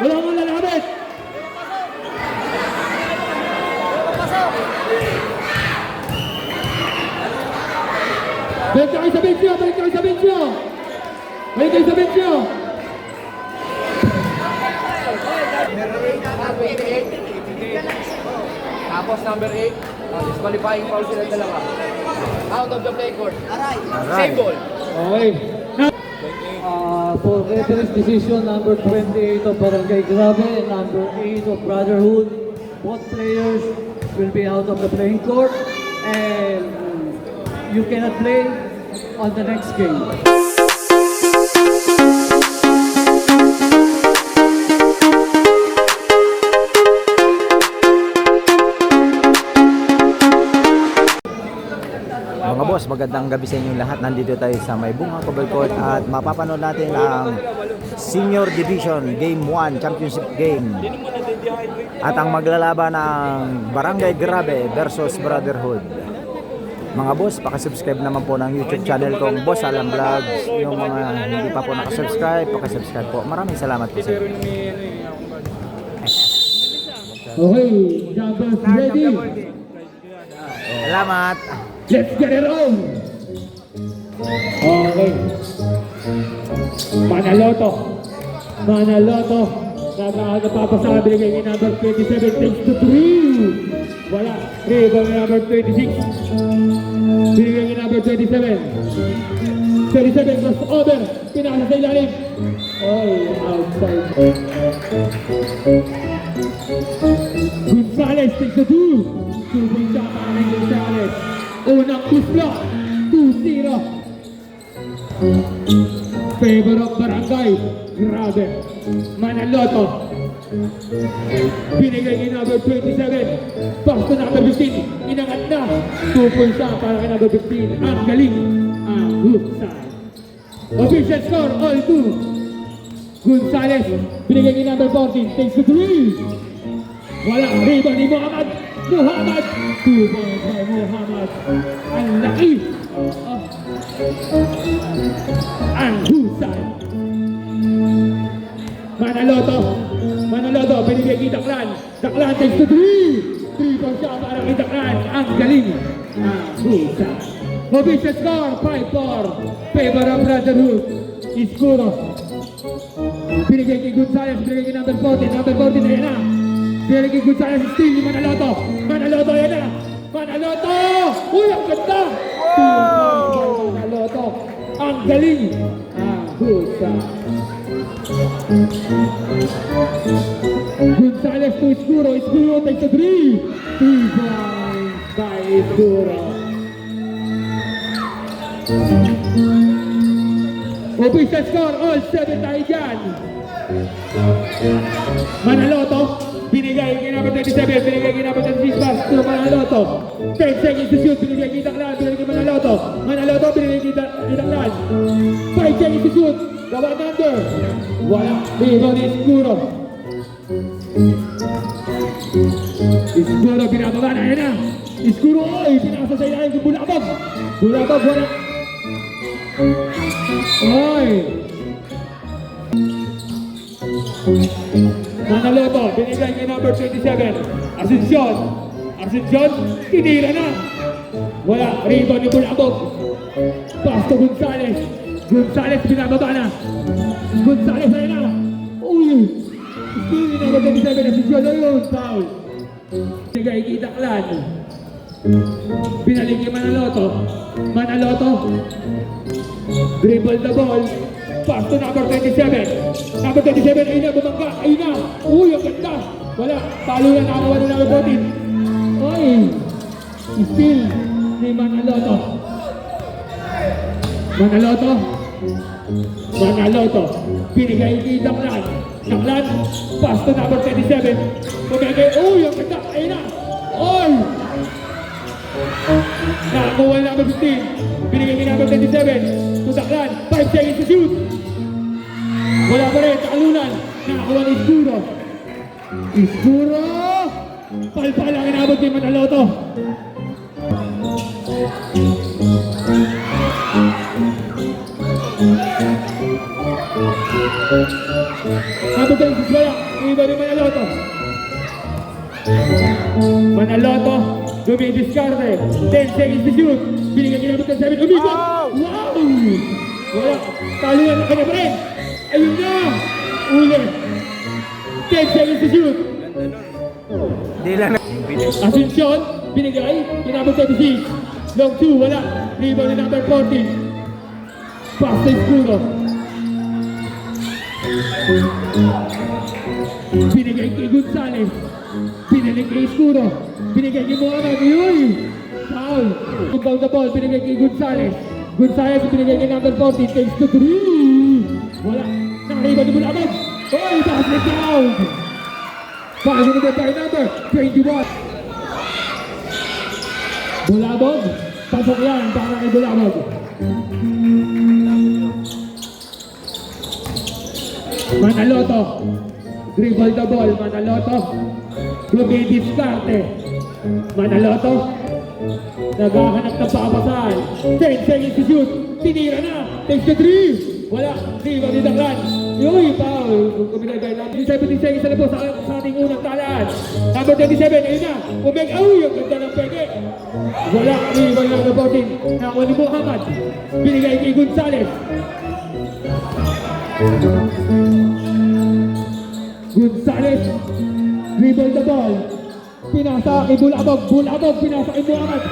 Wala mong lalabit. Balik kayo sa bensyo, balik kayo sa bensyo. Balik kayo sa bensyo. Tapos number 8, disqualifying foul sila dalawa. Out of the play court. Same ball. Okay. For referee's decision, number 28 of Barangay Grabe and number 8 of Brotherhood, both players will be out of the playing court and you cannot play on the next game. Mga boss, magandang gabi sa inyong lahat. Nandito tayo sa May Bunga Cobble Court at mapapanood natin ang Senior Division Game 1 Championship Game. At ang maglalaban ng Barangay Grabe versus Brotherhood. Mga boss, pakisubscribe naman po ng YouTube channel kong Boss Alam Vlogs. Yung mga hindi pa po nakasubscribe, pakisubscribe po. Maraming salamat po sa inyo. Okay, jumpers ready. Salamat! Let's get it on! Okay. Manaloto. Manaloto. Napapasabi kay number 27 takes to 3. Wala. Rebound number 26. Binigay kay number 27. 37 cross over. Pinasa sa ilalim. Oh, outside. Gonzales takes to 2. 2 shot para kay Gonzales. Unang push block, 2-0. Favor of Barangay Grabe. Manaloto. Binigay kay number 27. Pass to number 15. Inangat na. 2 points siya para kay number 15. Ang galing. Ang husay. Official score, all 2. Gonzales. Binigay kay number 14. Takes to 3. Walang rebound ni Muhammad. 2 points by Muhammad. Ang laki. Ang husay. Manaloto, binigay kay Daklan. Daklan takes to 3. 3 points siya para kay Daklan. Ang galing. Ang husay. Official score, 5-4. Favor of Brotherhood. Iskuro. Binigay kay Gonzales, binigay kay number 14. Number 14 na yan na. Binigay kay Gonzales, steal ni Manaloto. Manaloto yan na. Manaloto! Uy, ang ganda! Manaloto. Ang galing. Ang husay. Gonzales to Iskuro. Iskuro takes a 3. 3 points by Iskuro. Official score, all 7 tayo dyan. Manaloto. Binigay kay number 27, binigay kay number 26 pass to Manaloto. 10 seconds to shoot, binigay kay Daklan, binigay kay Manaloto. Manaloto, binigay kay Daklan. 5 seconds to shoot, gawa number. Wala, rebound ni Iskuro. Iskuro, binababa na, yan na. Iskuro, oy, pinasa sa ilalim ng Bulabog. Bulabog, wala. Oy. Manaloto, binigay kay number 27. Asuncion, tinira na. Wala, rebound ni Bulabog. Pass to Gonzales. Gonzales, binababa na. Gonzales ay na. Uy, steal ni number 27. Asuncion, ayun, foul. Binigay kay Daklan. Binalik kay Manaloto. Dribble the ball. Pass to number 27. Number 27, ayun na, bumangga. Ayun na. Uy, ang ganda. Wala. Talo na nakakuha ng number 14. Oy. Steal ni Manaloto. Binigay kay Daklan. Pass to number 27. Bumangga. Uy, ang ganda. Ayun na. Oy. Nakakuha ng number 15. Binigay kay number 27. To Daklan. 5 seconds to shoot. Wala pa rin, nakalunan. Nakakuha ni Iskuro. Palpala ang inabot kay Manaloto. Number 26 wala. Iba ni Manaloto. Manaloto, dumidiskarte. 10 seconds to shoot. Binigyan niya number 7. Umikot. Oh! Wow! Wala. Taluan na kanya pa rin. Ayun na. Uli. 10 seconds to shoot. Di lang. Asuncion, binigay. Kinabot 36. Long 2, wala. Rebound ni number 40. Pass to Escudo. Binigay kay Gonzales. Binigay kay Escudo. Binigay kay Muhammad. Yun! Foul. Inbound the ball. Binigay kay Gonzales. Gonzales binigay kay number 40. Takes to 3. Wala. Nakariban ni Bulabog. Oh, basket down. Foul ni number 21. Bulabog. Pasok yan para kay Bulabog. Manaloto. Dribble the ball. Manaloto. Dumidiskarte. Manaloto. Naghahanap ng papasahan. 10 seconds to shoot. Tinira na. Takes the 3. Wala. Rebound ni Daklan. Yoy, foul. Kung kuminagay lang. 17 seconds na po sa ating unang talaan. Number 27. Ayun na. Umeg. Ay, ang ganda ng peke. Wala. Rebound na number 14. Nakuha ni Muhammad. Binigay kay Gonzales. Gonzales. Dribble the ball. Pinasa kay Bulabog. Bulabog. Pinasa kay Muhammad.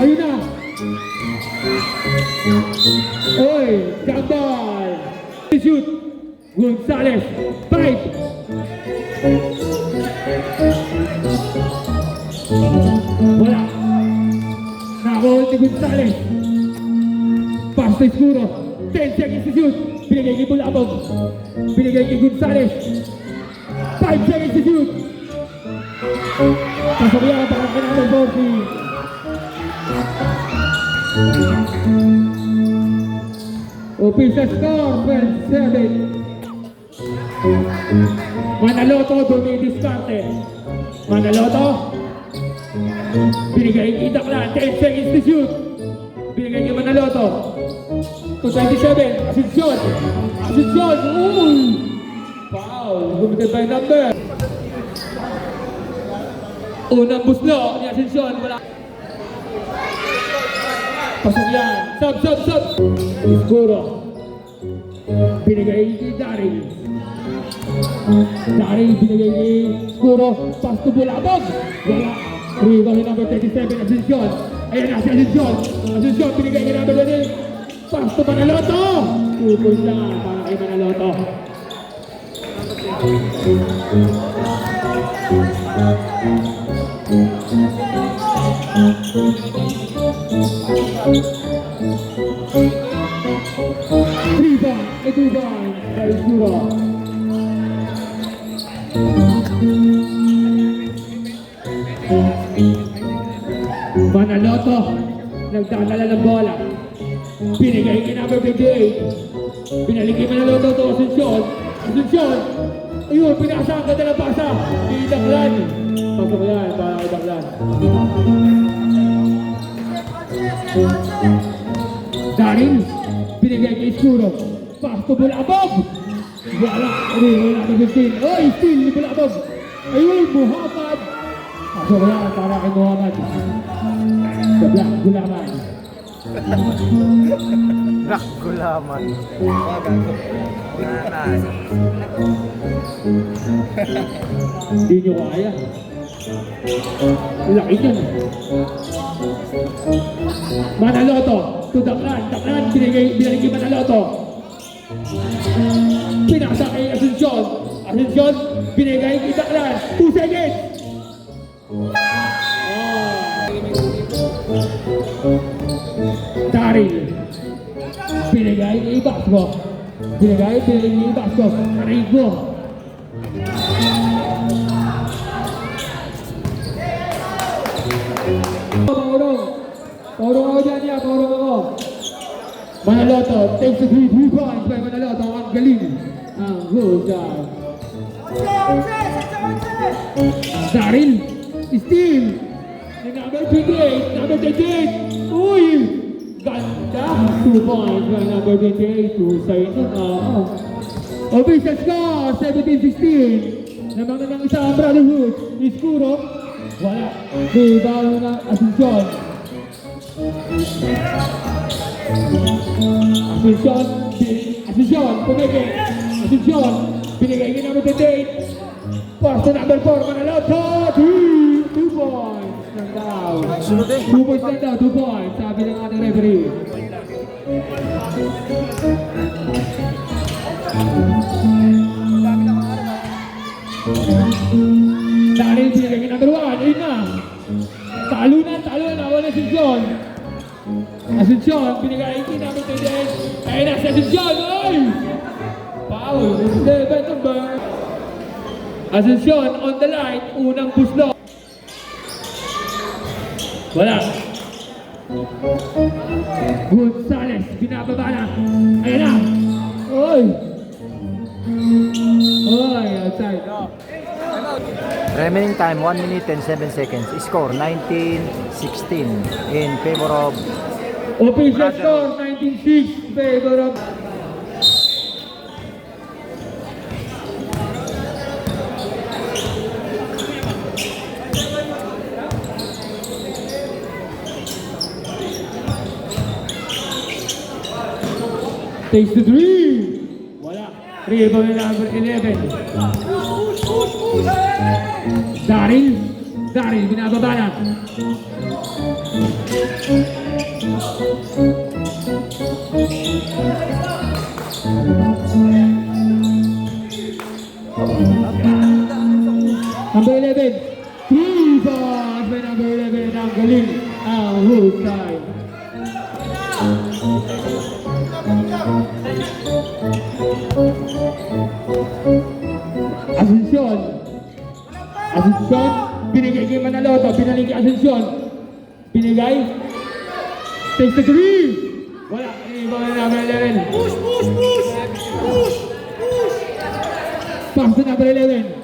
Ayun na. Oy, gambal. Shoot. Gonzales. 5. Wala. Nakuha ni Gonzales. Pass to Escudo. 10 seconds to shoot. Binigay kay Bulabog. Binigay kay Gonzales. 5 seconds to shoot. Pasok yan para kay number 40. Official score, 12-7. Manaloto, dumidiskarte. Manaloto. Binigay kay Daklan, 10 seconds to shoot. Binigay kay Manaloto. 27, Asuncion. Asuncion, uy! Foul, gumitin pa yung number. Unang buslo ni Asuncion, wala. Pasok yan. Sub. Escudo. Binigay kay Daryl. Daryl binigay kay Escudo. Pass to Bulabog. Wala. Rebound ni number 37, Asuncion. Ayan na si Asuncion. Asuncion binigay kay number 20. Pass to Manaloto. 2 points lang para kay Manaloto. Rebound, ito ba? Dari Escudo. Manaloto, nagdadala ng bola. Binigay kay number 58. Binalik kay Manaloto to Asuncion. Asuncion. Ayun, pinasa ang ganda ng pasa. Kay Daklan. Pasok yan para kay Daklan. Daryl, binigay kay Escudo. Pass to Bulabog. Wala. Ayun, wala kay 15. Oy, steal ni Bulabog. Ayun, Muhammad. Pasok yan para kay Muhammad. Sabla, Gulaman. Rock gulaman. Hindi nyo kaya. Laki niyan. Manaloto to Daklan. Daklan, binigay kay Manaloto. Pinasa kay Asuncion. Asuncion, binigay kay Daklan. 2 seconds. Daryl. Binigay kay Basco. Binigay kay Basco. Rigo. Paurong ako dyan niya, paurong ako. Manaloto, takes the 3 points by Manaloto. Ang galing. Ang husay. Daryl, steal. Number 28, number 28. Uy! Ganda! 2 points by number 28. Husay nun. Official score, 17-16. Naman ng isang Brotherhood. Iskuro. Wala. Rebound ng Asuncion. Asuncion, pumigil. Asuncion, binigay niya namin 28. First to number 4, Manaloto. 2 points. Nang daw. 2 points lang daw, 2 points. Sabi ng ating referee. Dahil binigay niya number 1, ayun na. Talo na, wala Asuncion. Asuncion, binigay niya namin 28. Ayun na, si Asuncion, ay! Foul, 7 number. Asuncion on the line, unang puslo. Wala. Gonzales, binababa na. Ayan na. Oy! Oy, outside. Remaining time 1 minute and 7 seconds. Score 19-16 in favor of Official score, 19-6, favor of... Takes the 3. Wala. Rebound na number 11. Daryl, binababa na. Number 11. 3 points by number 11. Ang galing. Ang husay. Asuncion, binigay kay Manaloto, pinaling kay Asuncion. Binigay. Takes the 3. Wala, ibang na number 11. Push! Pass to number 11.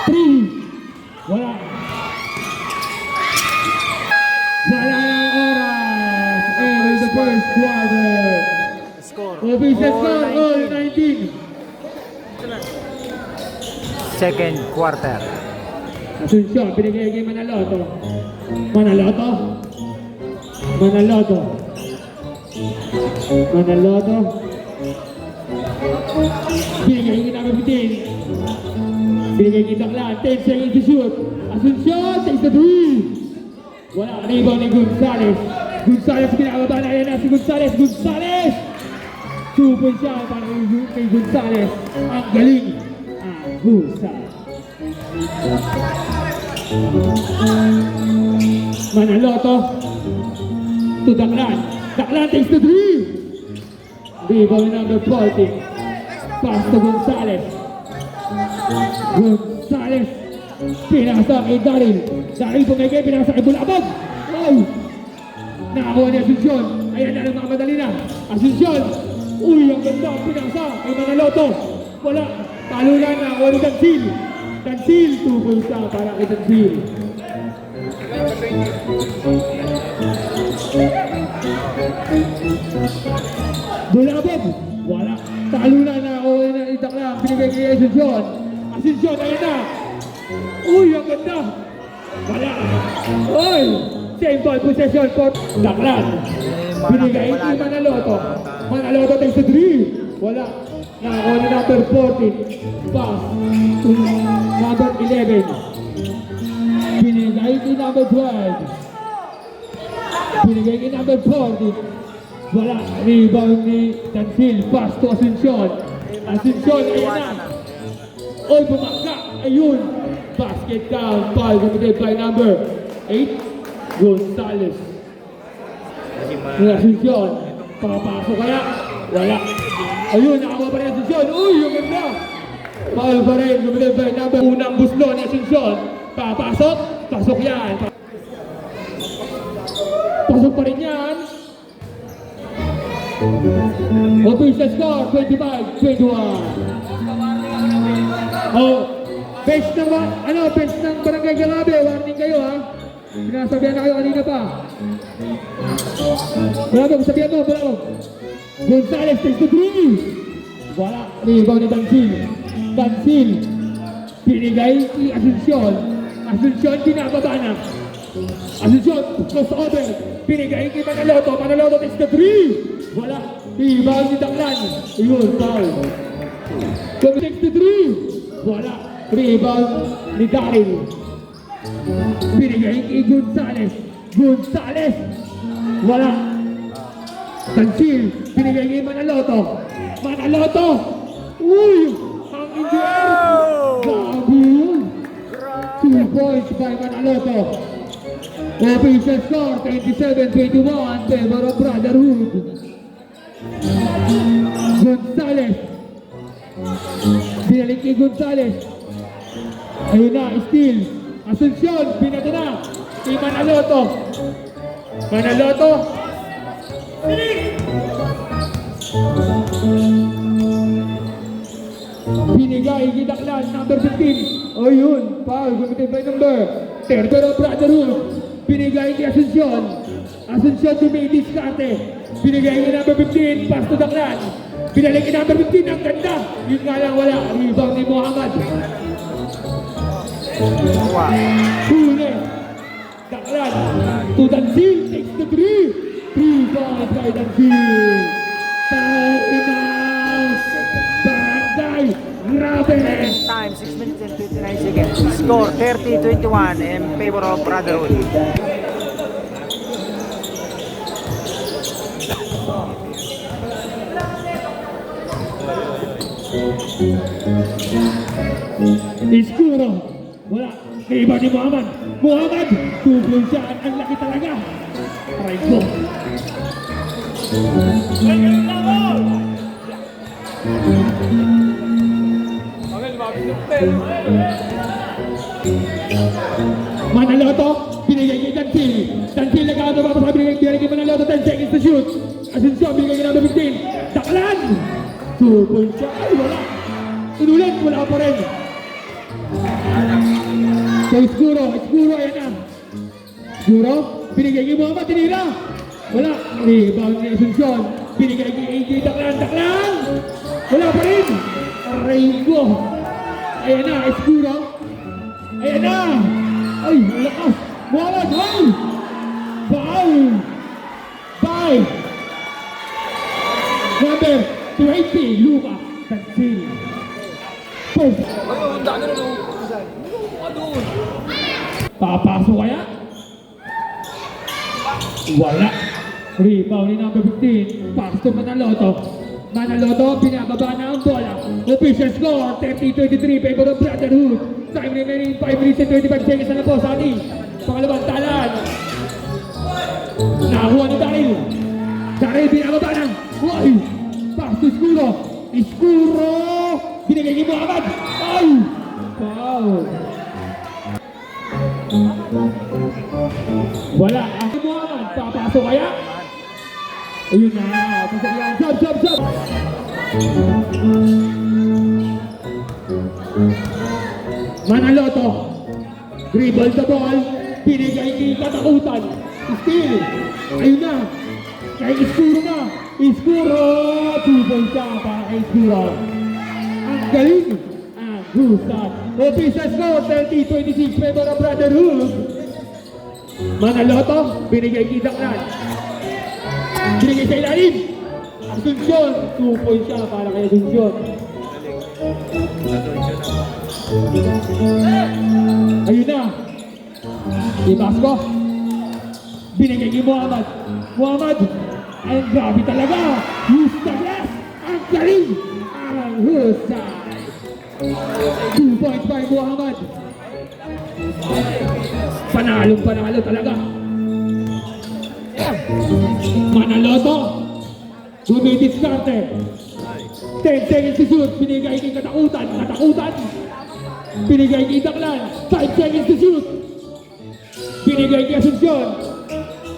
3. Wala. Wala ang oras. And the first quarter. score. Official score, all 19. Second quarter. Asuncion, binigay kay Manaloto. Binigay kay number 15. Binigay kay Daklan. 10 seconds to shoot. Asuncion, takes the 3. Wala, rebound ni Gonzales. Gonzales, pinababa na yan na si Gonzales. 2 points siya para kay Gonzales. Ang galing. Ang husay. Manaloto to Daklan. Daklan takes the 3. Rebound number 40. Pass to Gonzales. Pinasa kay Daryl. Daryl pumigay, pinasa kay Bulabog. Wow! Nakakuha ni Asuncion. Ayan na lang mga madali na. Asuncion. Uy, ang ganda. Pinasa kay Manaloto. Wala. Talo lang na. Wala Dansil. 2 points na para kay Dansil. Bulabog. Wala. Talo na na. Wala na itak lang. Pinigay kay Asuncion. Asuncion, ayan na. Uy, ang ganda. Wala. Uy. Same ball possession for Daklan. Binigay kay Manaloto. Manaloto takes the 3. Wala. Nakakuha na number 14. Pass to number 11. Binigay kay number 12. Binigay kay number 40. Wala. Rebound ni Dansil. Pass to Asuncion. Asuncion, ayun na. Oy, bumangka. Ayun. Basket down. Foul committed by number 8. Gonzales. Ni Asuncion. Papasok kaya? Wala. Ayun, nakakuha pa rin Asuncion. Uy, yung ganda. Foul pa rin. Committed by number. Unang buslo ni Asuncion. Papasok. Pasok yan. Pasok pa rin yan. Official score, 25-21. Oh, bench ng bench ng Barangay Galabe, warning kayo ha. Sinasabihan na kayo kanina pa. Bravo, sabihan mo, bravo. Gonzales takes the 3. Wala. Rebound ni Dansil. Dansil. Binigay ni Asuncion. Asuncion binababa na. Asuncion crossover. Binigay kay Manaloto. Manaloto takes the 3. Wala. Rebound ni Daklan. Yun, foul. Takes the 3. Wala. Rebound ni Daryl. Binigay kay Gonzales. Gonzales. Wala. Dansil. Binigay kay Manaloto. Manaloto. Uy! Ang in the air. Gabi yun. 2 points by Manaloto. Official score 27-21 favor of Brotherhood. Gonzales. Binalik kay Gonzales. Ayun na, steal. Asuncion, binato na. Kay Manaloto. Manaloto. Binigay kay Daklan, number 15. O yun, foul, gumitin by number. Favor of Brotherhood. Binigay kay Asuncion. Asuncion to make this karte. Binigay kay number 15, pass to Daklan. Binalik kay number 15, ang ganda. Yun nga lang wala, rebound ni Muhammad. Huli. Daklan. To Dansil, takes the 3. 3 points by Dansil. Barangay. Grabe. Time 6 minutes and 59 seconds. Score 30-21 in favor of Brotherhood. Iskuro. Wala. Iba ni Muhammad. Muhammad. Tublong siya. Ang laki talaga. Aray ko. Manaloto. Binigay kay Dansil. Dansil nagkakatawa pa sa binigay kay Manaloto. 10 seconds to shoot. Asuncion. Binigay kay number 15. Daklan. Tublong siya. Ay wala. Inulit. Wala pa rin. So Iskuro, ayan na. Iskuro, binigay kay Muhammad, tinira. Wala, rebound ni Asuncion. Binigay kay Daklan, Daklan. Wala pa rin. Aray ko. Ayan na, Iskuro. Ayan na. Ay, lakas. Muhammad, ay. Foul. Bye. Number 20, Luka Dansil. First. Papasok kaya? Wala. Rebound ni number 15. Pass to Manaloto. Manaloto, binababa na ang bola. Official score, 30-23, favor of Brotherhood. Time remaining 5 minutes and 25 seconds na po sa ating pangalawang talan. Nakuha ni Daryl. Daryl, binababa na. Uy! Pass to Iskuro. Iskuro! Binigay ni Muhammad. Ay! Foul. Wala. Ang Muhammad, papasok kaya? Ayun na. Pasakyan. Sub. Manaloto. Dribble the ball. Binigay kay Katakutan. Steal. Ayun na. Kay Iskuro na. Iskuro. 2 points siya para kay Iskuro. Ang galing. Ang husay. Official score 30-26 favor of Brotherhood. Manaloto. Binigay kay Daklan. Binigay sa ilalim. Asuncion. 2 points siya para kay Asuncion. Ayun na. Ibasco. Binigay kay Muhammad. Muhammad. Ang grabe talaga. Use the glass. Ang galing. Ang husay. 2 points by Muhammad. Panalo talaga. Manaloto. Dumidiskarte. 10 seconds to shoot. Binigay kay Katakutan. Binigay kay Daklan. 5 seconds to shoot. Binigay kay Asuncion.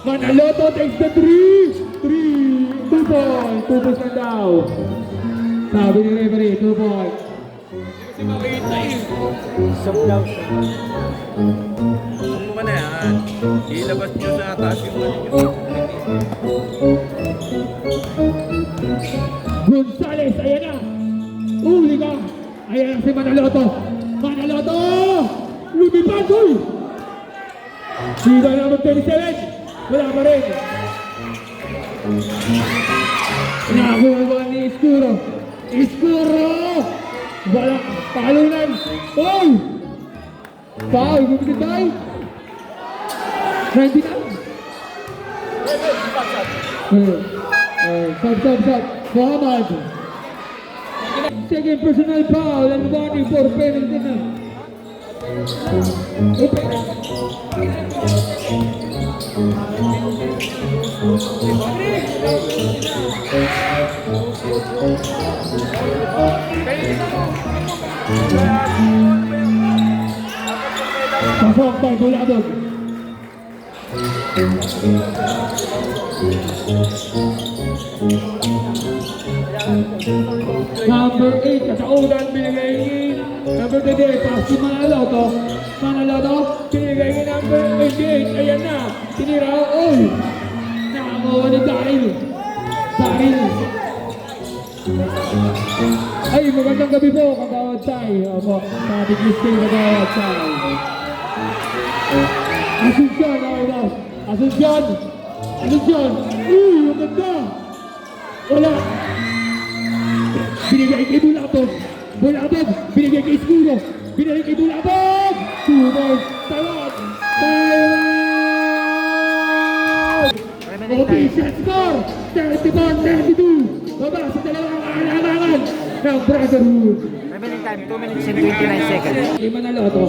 Manaloto takes the 3. 2 points. 2 points na daw. Sabi ni referee, 2 points. Isok daw siya. Ano na yan? Ilabas nyo sa taas yung Gonzales, ayan na. Uli ka. Ayan si Manaloto. Manaloto! Lumipad, uy! Sino naman 27? Wala pa rin. Nakuha ni Iskuro. Iskuro! Wala. Palunan. Uy! Foul. Gumigit tayo. 99. Stop. Muhammad. Second personal foul and warning for penalty na. Okay. Pasok tayo Bulabog. Number 8, kasaunan binigay ni number 3, pass si Manaloto. Manaloto, binigay ni number 88. Ayan na, tinira. Uy! Nakakuha ni Daryl. Ay, magandang gabi po, Kagawad Tay. Opo, sabi ni Steve Kagawad Tay. Asunsyon, okay boss. Asunsyon. Uy, maganda. Wala. Binigay kay Bulabog. Binigay kay Iskuro. Binigay kay Bulabog. 2 balls. Talon. Official score. 34-32. Baba sa dalawang alangan ng Brotherhood. Remaining time, 2 minutes and 29 seconds. Si Manaloto,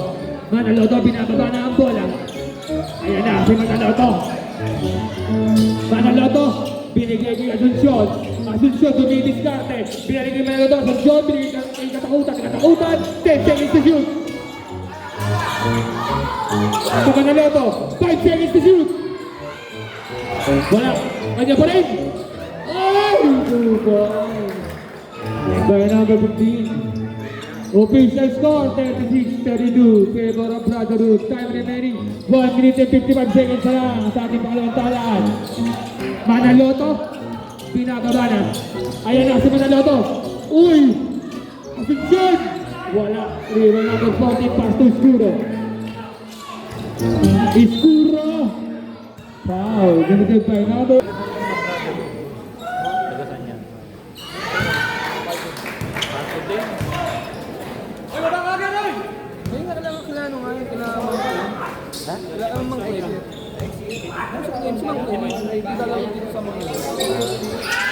binababa na ang bola. Ayan na, si Manaloto, binigay kay Asunsyon, dumidiskarte. Binigay kay Manaloto, Asunsyon, binigay kay Katakutan, 10 seconds to shoot. Sa Manaloto, 5 seconds to shoot. Wala, kanya pa rin. Ay, super. By number 15. Official score 36-32 favor of Brotherhood. Time remaining 1 minute and 55 seconds na lang sa ating pangalawang talaan. Manaloto, pinagaba na. Ayan na si Manaloto. Uy! Asunsyon! Wala. River number 14 pass to Iskuro. Foul. Gamitin by number.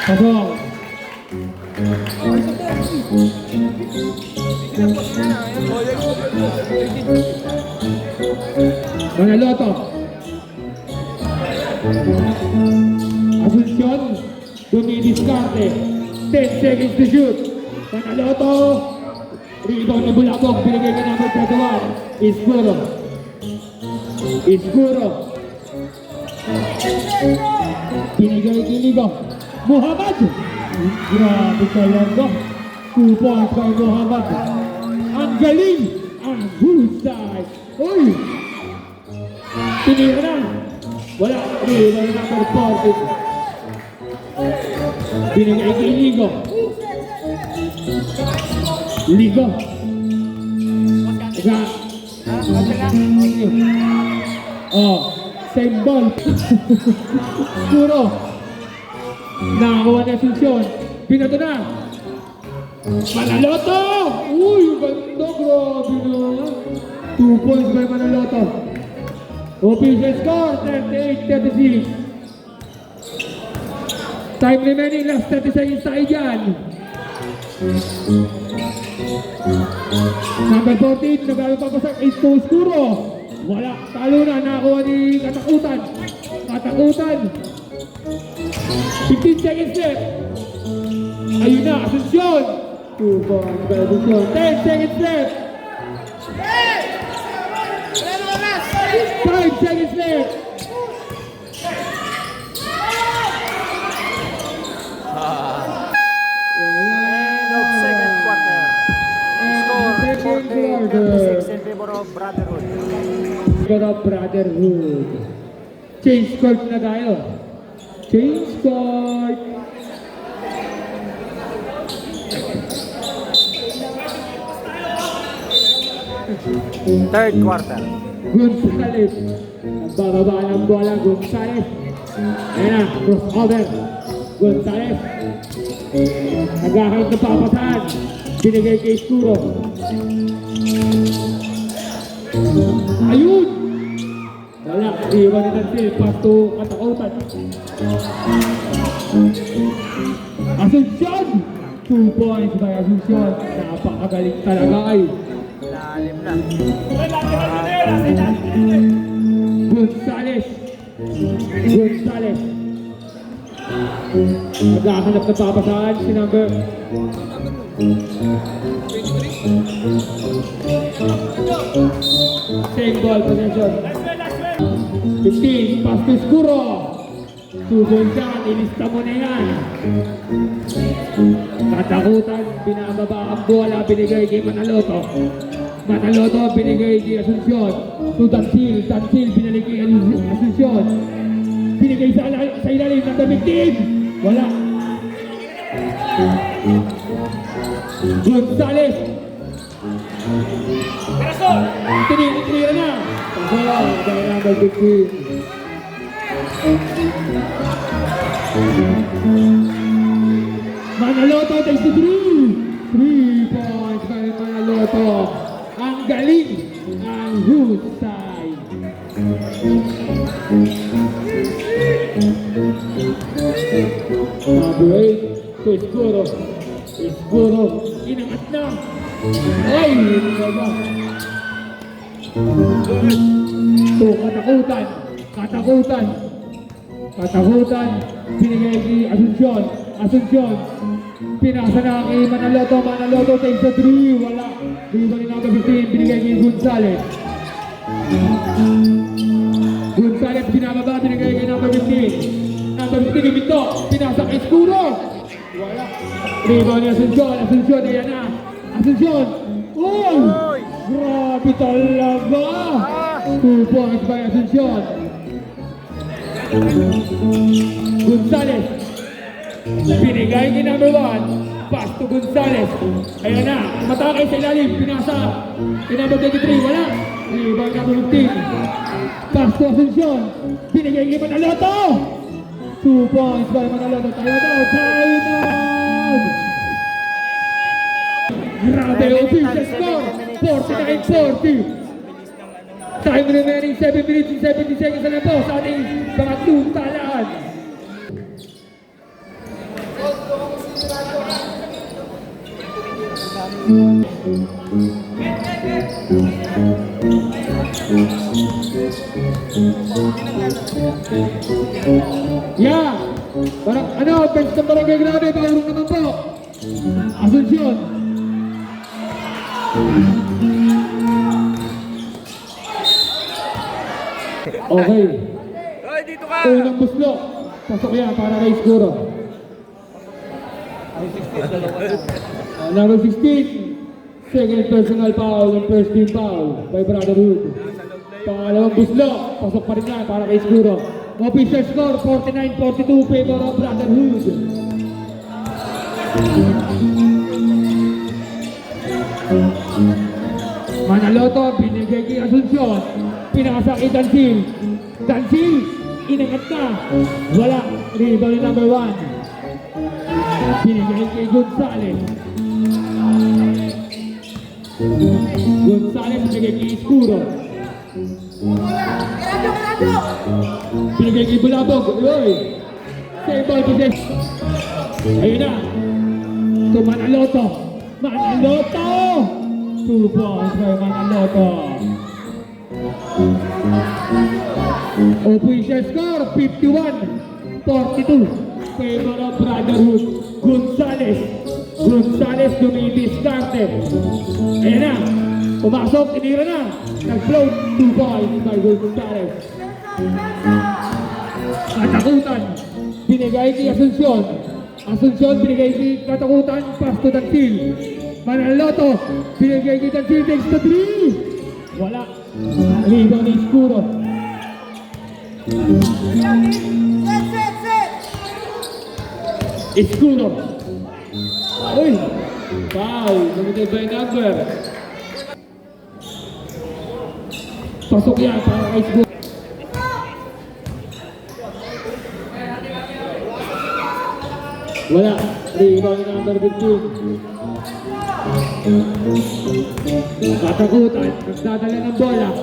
Pasok. Manaloto. Asunsyon. Dumidiskarte. 10 seconds to shoot. Manaloto. Rebound na Bulabog. Binigay ka number 31. Iskuro. Binigay kay Ligo. Muhammad! Grabe talaga. 2 points by Muhammad. Ang galing! Ang husay! Uy! Tinira na! Wala! Rebound number 40. Binigay kay Ligo. Same ball. Puro. Nakakuha na Asunsyon. Binato na. Manaloto! Uy, ganda. Grabe na. 2 points by Manaloto. Official score, 38-36. Time remaining, last 30 seconds tayo dyan. Number 14, nagano pa pasak, Iskuro. Wala, talo na, nakakuha ni Katakutan. 15 seconds left. Ayun na, Asunsyon. 2 points by Asunsyon. 10 seconds left. 5 seconds left. End of second quarter. Score 40-36 in favor of Brotherhood. Brotherhood. Change court na tayo. Change court. Third quarter. Gonzales. Ang bababa ng bola, Gonzales. Ayan na, crossover. Gonzales. Naghahanap ng papasahan. Binigay kay Escuro. Ayun! Wala, iwan ni Tansil. Pass to Katakutan. Asuncion! 2 points by Asuncion. Napakagaling talaga ay. Lalim na. Gonzales. Gonzales. Naghahanap ng papasahan si number. Same ball possession. 15, pass to Escuro. 2 balls yan, ilista mo na yan. Katakutan, binababa ang bola, binigay kay Manaloto. Manaloto, binigay kay Asuncion. To Tansil, Tansil, binalik kay Asuncion. Binigay sa ilalim ng 15. Wala. Gonzales. Tinira na. Wala, dahil number 15. Manaloto takes the 3 points by Manaloto. Ang galing, ang husay. Number 8 to Escuro. Escuro, inangat na. Ay, naga. To Katakutan. Katakutan. Katakutan. Binigay kay Asuncion. Asuncion. Pinasa na kay Manaloto. Manaloto takes the 3. Wala. Dito ni number 15. Binigay kay Gonzales. Gonzales binababa. Binigay kay number 15. Number 15 ibito. Pinasa kay Escuro. Wala. Rebound ni Asuncion. Asuncion. Ayan na. Asuncion. Uy! Grabe talaga. 2 points by Asuncion. Gonzales. Binigay kay number 1. Pass to Gonzales. Ayan na. Matakay sa ilalim. Pinasa. Kay number 23. Wala. Rebound number 15. Pass to Asuncion. Binigay kay Manaloto. 2 points by Manaloto. Tayo daw. Time. Grabe. Official score. 49-40. Time remaining 7 minutes and 70 seconds na po sa ating pangatlong talaan. Yeah! Parang ano, bench ng Barangay Grabe, paurong naman po. Asuncion. Okay. Hoy, dito ka! Unang muslo. Pasok yan para kay Escuro. Number 16. Second personal foul and first team foul by Brotherhood. Pangalawang muslo. Pasok pa rin yan para kay Escuro. Official score 49-42 favor of Brotherhood. Manaloto, binigay kay Asuncion. Pinasa kay Tansil. Tansil, inangat na. Wala. Rebound ni number 1. Binigay kay Gonzales. Gonzales, binigay kay Escuro. Binigay kay Bulabog. Uy! Save ball possession. Ayun na. To Manaloto. Manaloto! 2 points by Manaloto. Official score 51-42 favor of Brotherhood. Gonzales. Gonzales dumidiskarte. Ayan na. Pumasok, tinira na. Nag-float 2 points by Gonzales. Katakutan. Binigay kay Asuncion. Asuncion binigay kay Katakutan. Pass to Tansil. Manaloto. Binigay kay Tansil. Takes the 3. Wala. Rebound ni Escuro. Escuro. Uy! Foul. Committed by number. Pasok yan para kay Sgo. Wala. Rebound number 15. Katakutan. Nagdadala ng bola.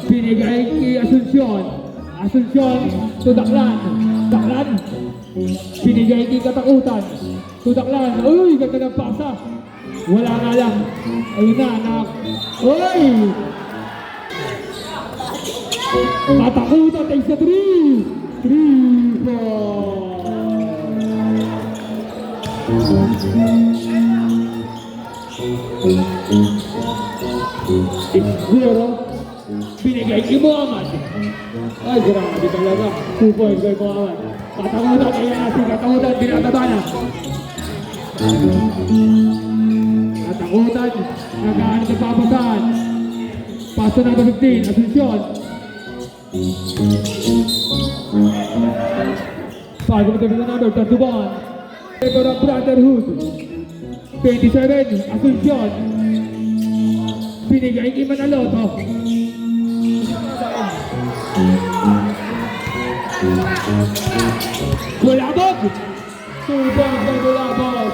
Pinigay kay Asuncion. Asuncion to Daklan. Daklan. Pinigay kay Katakutan. To Daklan. Uy, ganda ng pasa. Wala nga lang. Ayun na, anak. Uy! Katakutan takes the 3. 3 ball. Siguro, binigay kay Muhammad. Ay, grabe talaga. 2 points kay Muhammad. Katakutan, ayan na si Katakutan, binababa na. Katakutan, nagaan sa papasahan. Paso na 15, Asuncion. Bago mo tabi na number 31. Favor of Brotherhood. 27, Asuncion. Binigay kay Manaloto. Bulabog! 2 points kay Bulabog.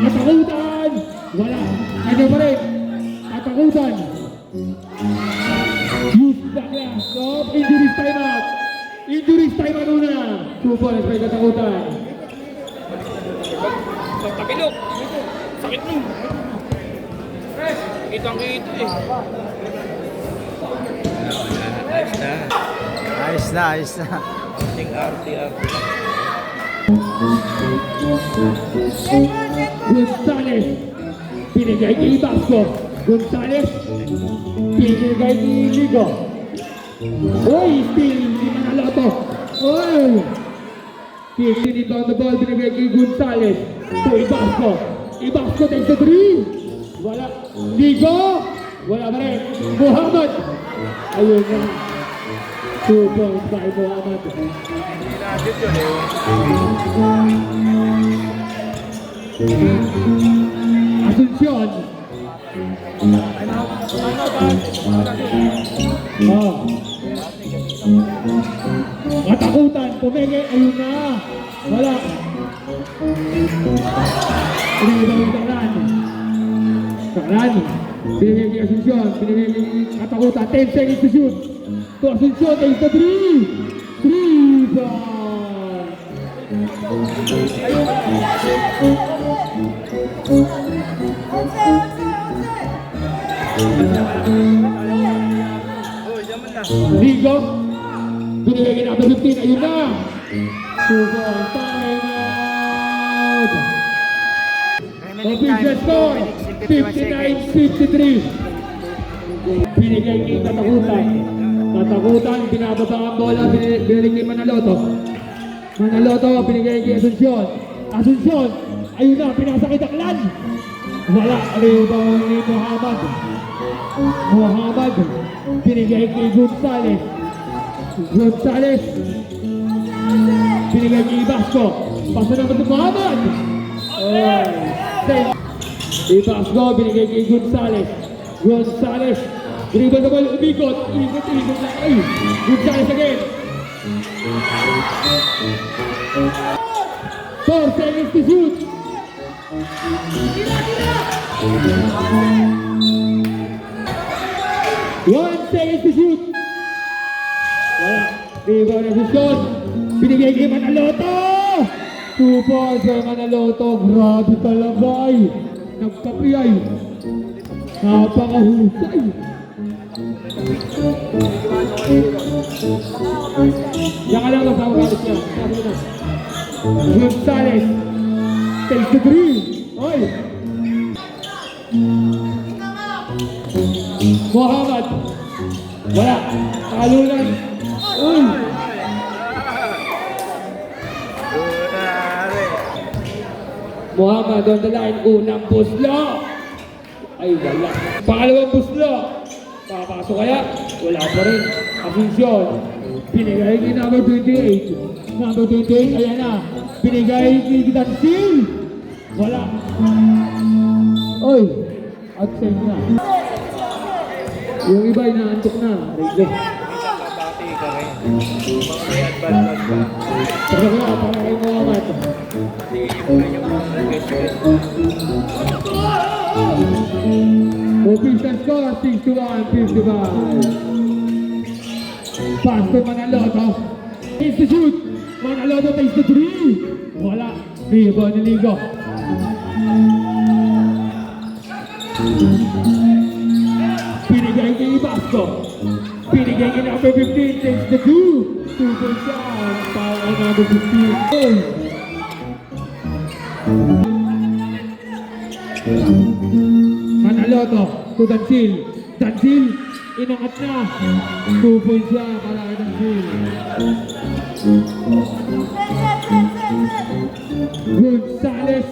Katakutan! Wala. Ano pa rin? Katakutan. Use the glass. Stop. Injuries time out. Injuries time out muna. 2 points kay Katakutan. Tapilok. Sakit mo. Kitang-kita eh. Ayos na, ayos na. Ting RT. Gonzales. Pinigay kay Basco. Gonzales. Pinigay kay Ligo. Uy, still. Hindi Manaloto. Uy. Pinigay on the ball. Pinigay kay Gonzales. To Ibasco. Ibasco takes the 3. Wala. Ligo. Wala pa rin. Muhammad. Ayun na. 2 points by Muhammad. Natin yun eh. Asuncion. Oh. Katakutan. Pumenge. Ayun na. Wala. Pinigay kay Daklan. Daklan. Pinigay kay Asuncion. Pinigay kay Katakutan. 10 seconds to shoot. To Asuncion. Takes the 3. 3 ball. Uy, yaman na. Ligo. Binigay kay number 15. Ayun na. 2 ball. Time out. Official score. 59-53. Binigay kay Katakutan. Katakutan. Binababa ang bola. Binigay kay Manaloto. Manaloto. Binigay kay Asuncion. Asuncion. Ayun na. Pinasa kay Daklan. Wala. Rebound ni Muhammad. Muhammad. Binigay kay Gonzales. Gonzales. Binigay kay Ibasco. Pasa naman ni Muhammad. Ibasco. Binigay kay Gonzales. Gonzales. Dribble the ball. Umikot. Umikot lang. Ay. Gonzales again. 4 seconds to shoot. 1 second to shoot. Wala. Rebound na Asuncion. Binigay kay Manaloto. 2 points kay Manaloto. Grabe talaga ay. Nagkapi ay. Napakahusay. Diyan ka lang masama galit niya. Sabi na. Gonzales. Takes the 3. Oy. Muhammad. Wala. Talunan. Uy. Muhammad on the line. Unang buslo. Ay, wala. Pangalawang buslo. Papasok kaya? Wala pa rin. Asuncion. Pinigay kay number 28. Number 28, ayan na. Pinigay kay Dansil. Wala. Oy, outside na. Yung iba inaantok na. Reglo. Babati ka rin. Mga may advance ba? Pero kaya, para kayo Muhammad. Official score, 6-1, 55. Pass to Manaloto. Takes the shoot. Manaloto takes the three. Wala. Rebound ni Ligo. Pinigay kay Ibasco. Pinigay kay number 15. Takes the two. 2 shot. Foul on number 15. Oh. Manaloto to Dansil. Dansil, inangat na. 2 points siya para kay Dansil. Gonzales.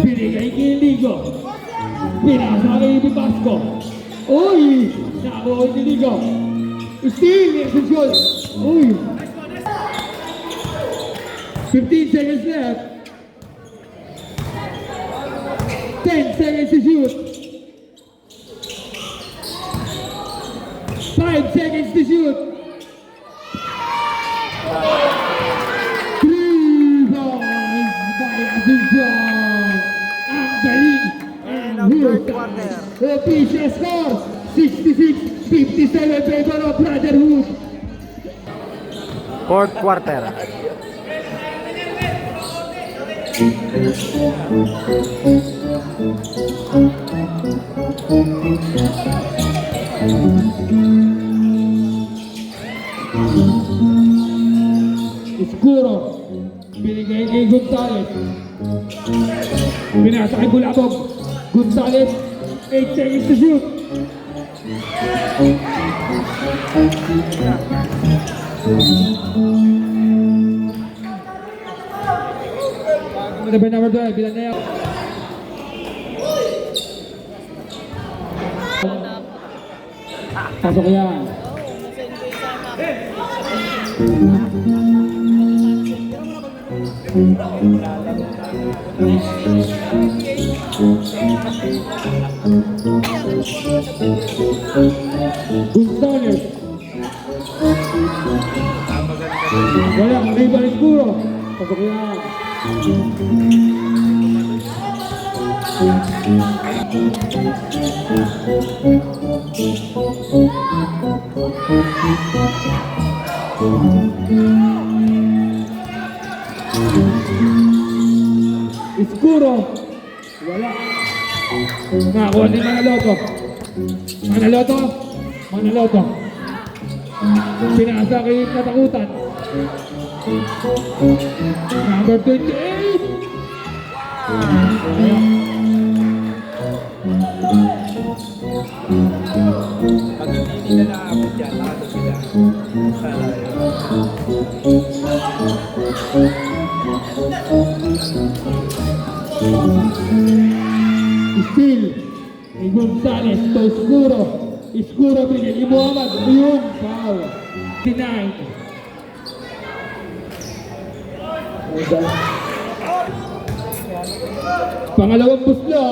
Binigay kay Ligo. Pinasa kay Ibasco. Uy! Nakuha ni Ligo. Still, may extension. Uy! 15 seconds left. 10 seconds to shoot. 5 seconds to shoot. 3 points by Asuncion. Ang galing. Ang husay. Official score 66-57 favor of Brotherhood. Fourth quarter. Iskuro. Binigay kay Gonzales. Pinasa kay Bulabog. Gonzales. 8 seconds to shoot. Number 12, bilang na yan. Pasok yan. Gonzales. Wala, rival Iskuro. Pasok yan. Iskuro. Wala. Nakakuha ni Manaloto. Manaloto. Manaloto. Pinasa kay Katakutan. Number 28. Pag hindi nila naabot yan, nakalo sila. Still, ni Gonzales to Iskuro. Iskuro binigay ni Muhammad. Yung foul. 59. Pangalawang buslo.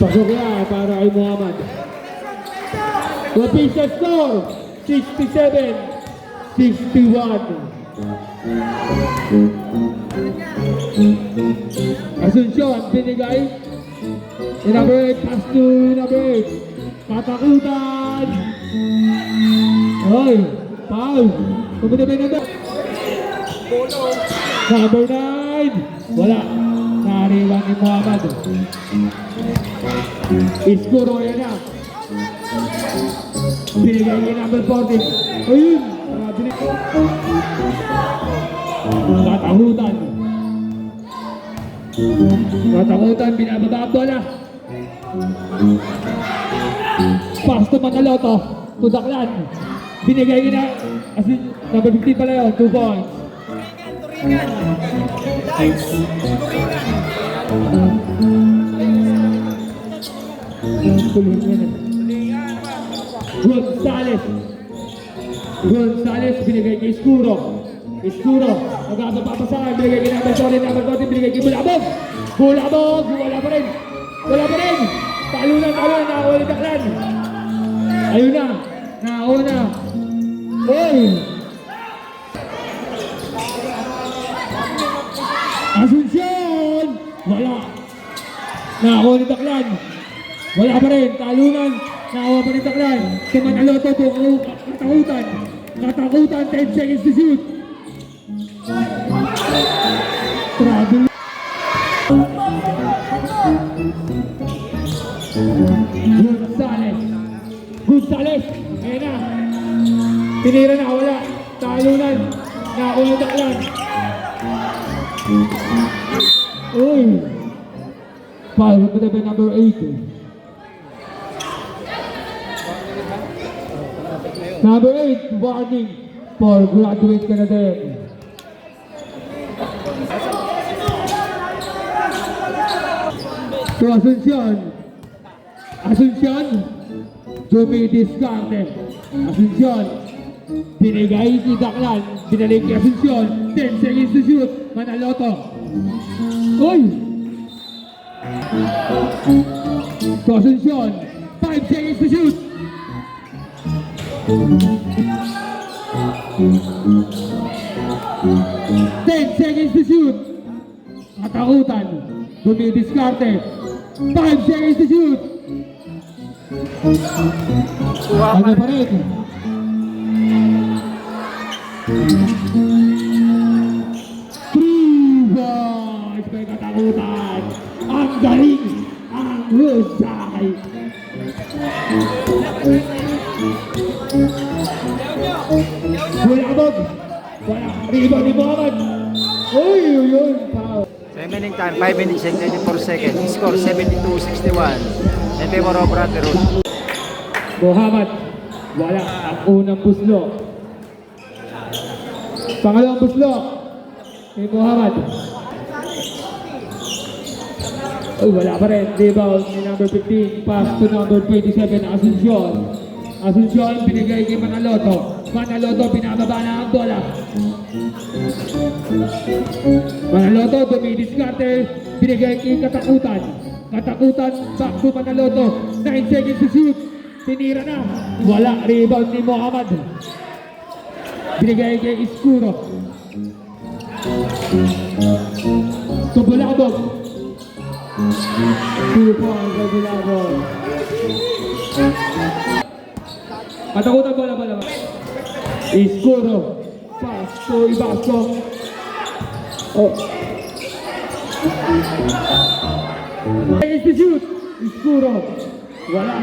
Pasok yan para kay Muhammad. Official score 67-61. Asuncion, binigay. Number 8, pass to number 8. Katakutan. Hoy, foul. Pumunta ba yung number? Number 9. Wala. Nariwan ni Muhammad. Iskuro yan na. Binigay yung number 40. Ayun. Katakutan. Katakutan, binababa ang bola. Pass to Manaloto. Tudaklan. Binigay yun na. As in, number 15 pala yun. 2 points. Gonzales. Gonzales binigay kay Iskuro. Iskuro, nagkakapapasahan, binigay kay number 40, binigay kay Bulabog. Bulabog, wala pa rin. Wala pa rin. Talunan, nakakuha ni Daklan. Ayun na, nakakuha na. Oy! Asunsyon! Wala. Nakakuha ni Daklan. Wala pa rin. Talunan. Nakakuha pa ni Daklan. Tumanaloto po ang katakutan. Katakutan, 10 seconds to shoot. Trouble. Gonzales. Gonzales. Ayan na. Tinira na. Wala. Talunan. Nakakuha ni Daklan. Uy! Foul with the number 8. Number 8, warning for graduate ka na din. So Asuncion. Asuncion. Dumidiskarte. Asuncion. Binigay si Daklan. Binalik kay Asuncion. 10 seconds to shoot. Manaloto. Uy! So Asuncion. 5 seconds to shoot. Ten seconds to shoot. Katakutan. Dumidiskarte. 5 seconds to shoot. Ano pa rin? Boys, may katakutan. Ang galing. Ang husay. Bulabog. Wala. Rebound ni Muhammad. Uy, yun. Foul. Remaining time, 5 minutes and 24 seconds. Score 72-61. In favor of Brotherhood. Muhammad. Wala. Ang unang buslo. Pangalawang buslo. Ni Muhammad. Uy, wala pa rin. Rebound ni number 15. Pass to number 27. Asuncion. Asuncion, binigay kay Manaloto. Manaloto, pinababa na ang bola. Manaloto, dumidiskarte. Binigay kay Katakutan. Katakutan, back to Manaloto. 9 seconds to shoot. Tinira na. Wala. Rebound ni Muhammad. Binigay kay Iskuro. So, Bulabog. 2 points kay Bulabog. Katakutan, bola. Iskuro. Pass to Ibasco. Oh. Seconds to shoot. Iskuro. Wala.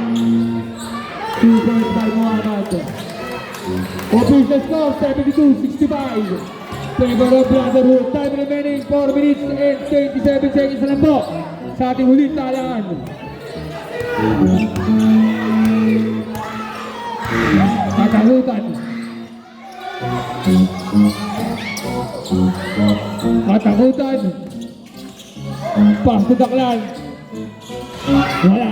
2 points by Muhammad. Official score 72-65. Favor of Brotherhood. Time remaining 4 minutes and 27 seconds na lang po sa ating huling talaan. Katakutan. Katakutan. Pass to Daklan. Wala.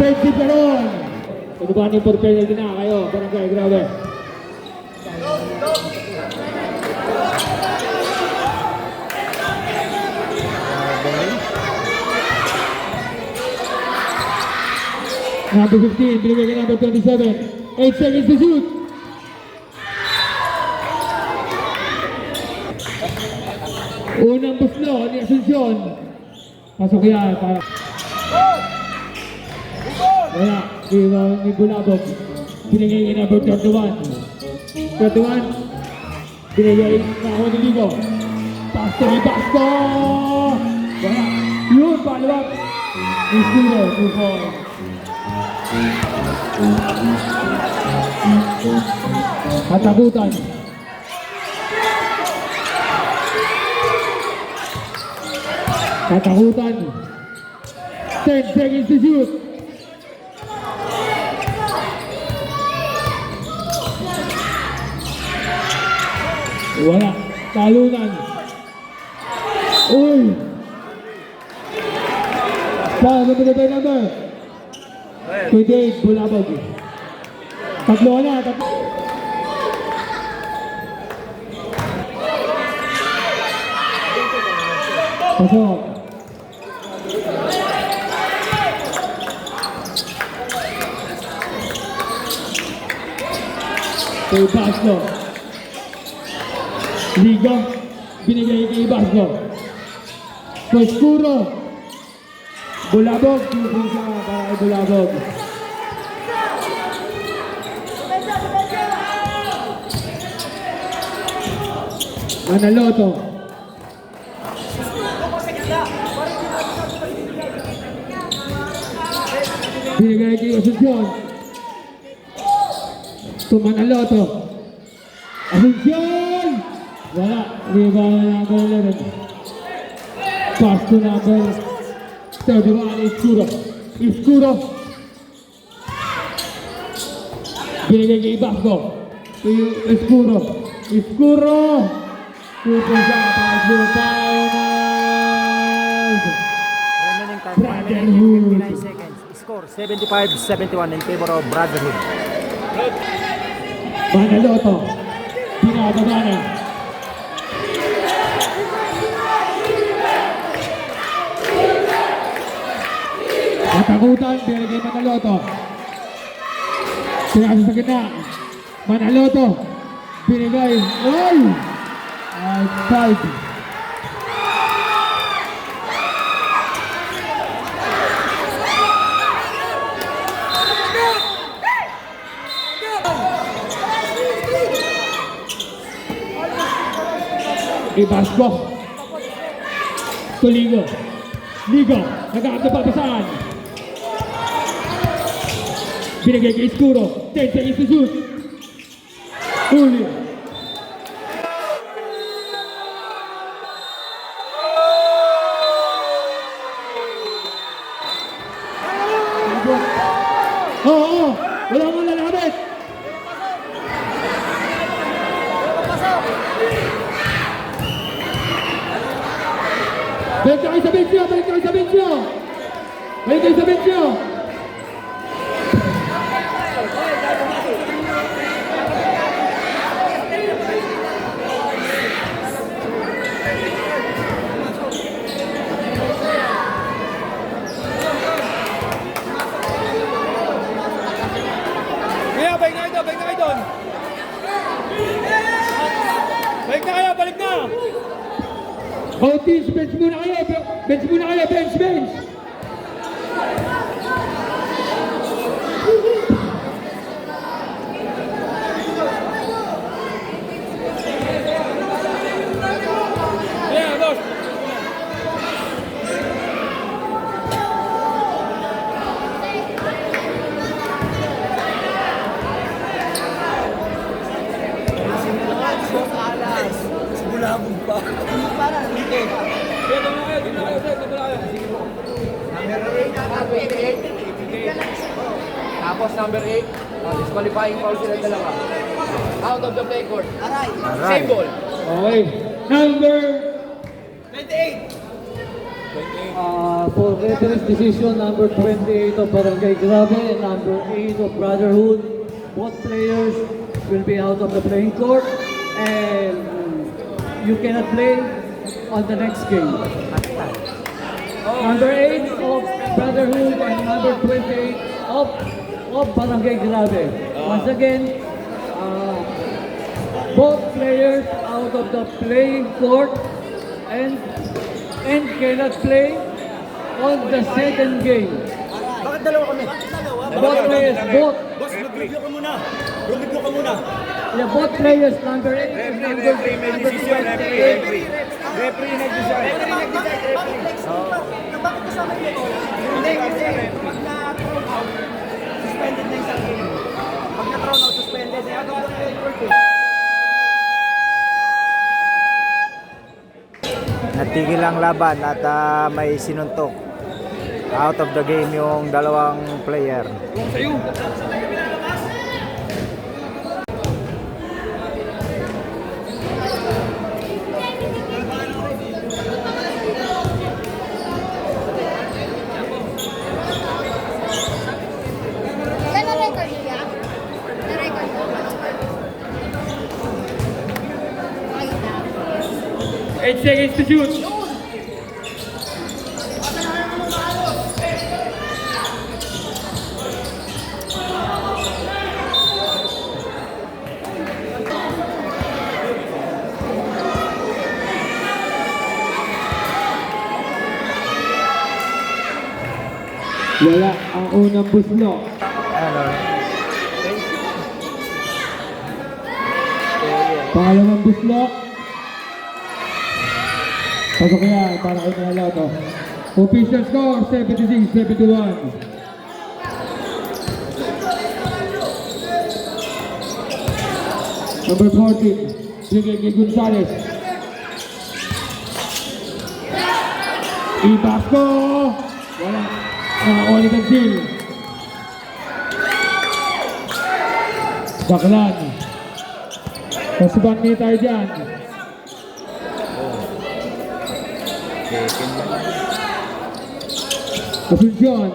Pensi pa ron. Ano ba yung for penalty na kayo? Barangay, grabe. Number 15, binigay kay number 27. 8 seconds to shoot. Unang buslo ni Asuncion. Pasok yan. Wala. Rebound ni Bulabog. Binigay kay number 31. 31. Binigay na ako ni Ligo. Pasto ni Pasto. Wala. Yun, follow up. Iskuro, 2 points. Katakutan. Katakutan. 10 seconds to shoot. Wala. Talunan. Uy! Sa number. 28, Bulabog. Tatlo na, tatlo. Pasok. Kay Baslo. Liga. Binigay kay Baslo. Koskuro. Bulabog. Tusin siya para kay Bulabog. Manaloto. Binigay kay Asuncion. Manaloto. Asuncion! Wala. Rebound na number 11. Pass to number 31, Iskuro. Binigay kay Basco. Iskuro. Tupo siya para Blue Finals. Remaining time 59 seconds. Score 75-71 in favor of Brotherhood. Manaloto. Pinababa na. Matakutan, binigay Manaloto. Pinasa sa gitna. Manaloto. Binigay. Ay! Outside. Ibasco. Tuligo. Ligo. Nag-aagda pa saan? Binigay kay Iskuro. 10 seconds to shoot. Julio. Oo. Wala mo lalabit. Balik kayo sa bench nyo! Kaya, balik na kayo doon. Balik na! Both teams, bench muna kayo, bench! Kaya, boss. Tapos number 8, disqualifying foul sila dalawa. Out of the play court. Aray. Save ball. Okay. Number For reference decision, number 28 of Barangay Grabe and number 8 of Brotherhood, both players will be out of the playing court and you cannot play on the next game. Number 8 of Brotherhood and number 28 of Barangay Grabe. Once again, both players out of the playing court and cannot play on the second game. Bakit dalawa kami? Both players, both. Boss, mag-review ka muna. Review ka muna. Yeah, both players, number 8 and number 28. Referee nag-decide. Bakit kasama niyo ito? Hindi, kasi pag na-throw out, suspended na isang game. Pag na-throw out, suspended. Eh, ako ang court eh. Natigil ang laban at may sinuntok. Out of the game yung dalawang player. 8 seconds to shoot. Wala ang unang buslo. Ano? Pangalawang buslo. Pasok yan para kayo nalala to. Official score 76-71. Number 14, Jiggy Gonzalez. Ibasco! Wala. Nakakuha ni Tansil. Baklan. Pasubang niya tayo dyan. Asuncion.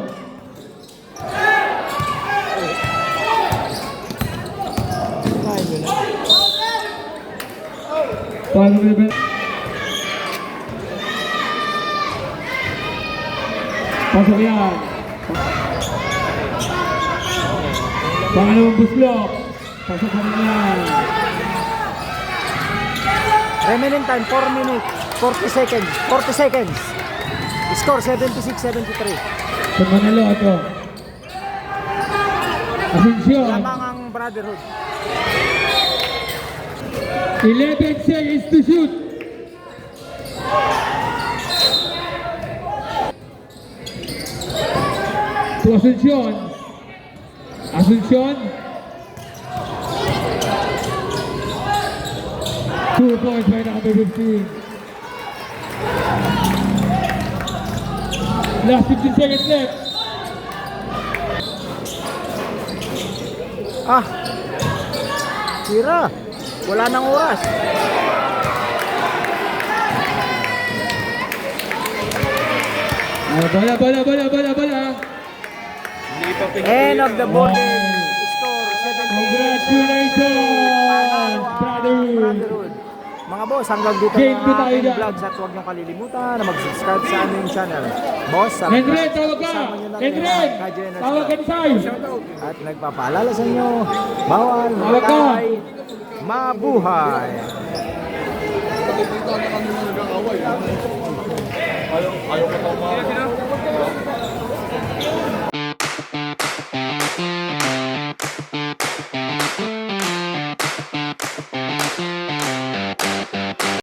Paano rin? Pasok yan. Pangalawang buslok. Pasok ka rin yan. Remaining time, 4 minutes, 40 seconds. 40 seconds. Score 76-73. Sa Manalo ito. Asuncion. Lamang ang Brotherhood. 11 seconds to shoot. To Asuncion. Asuncion. 2 points by number 15. Last 15 seconds left. Ah! Tira! Wala nang oras. Bala. Hindi pa End of the ball game. Score 78. Congratulations, brotherhood. Brotherhood. Mga boss, hanggang dito Game na to ang tayo aking dyan. vlogs at huwag niyong kalilimutan na mag-subscribe sa aming channel. Boss, Henry, tawag ka! kasama niyo na rin Henry! ang Kajenas Tawag ka Club. ni Sai! At nagpapaalala sa inyo, bawal Tawag ka! matay, mabuhay. ayaw ko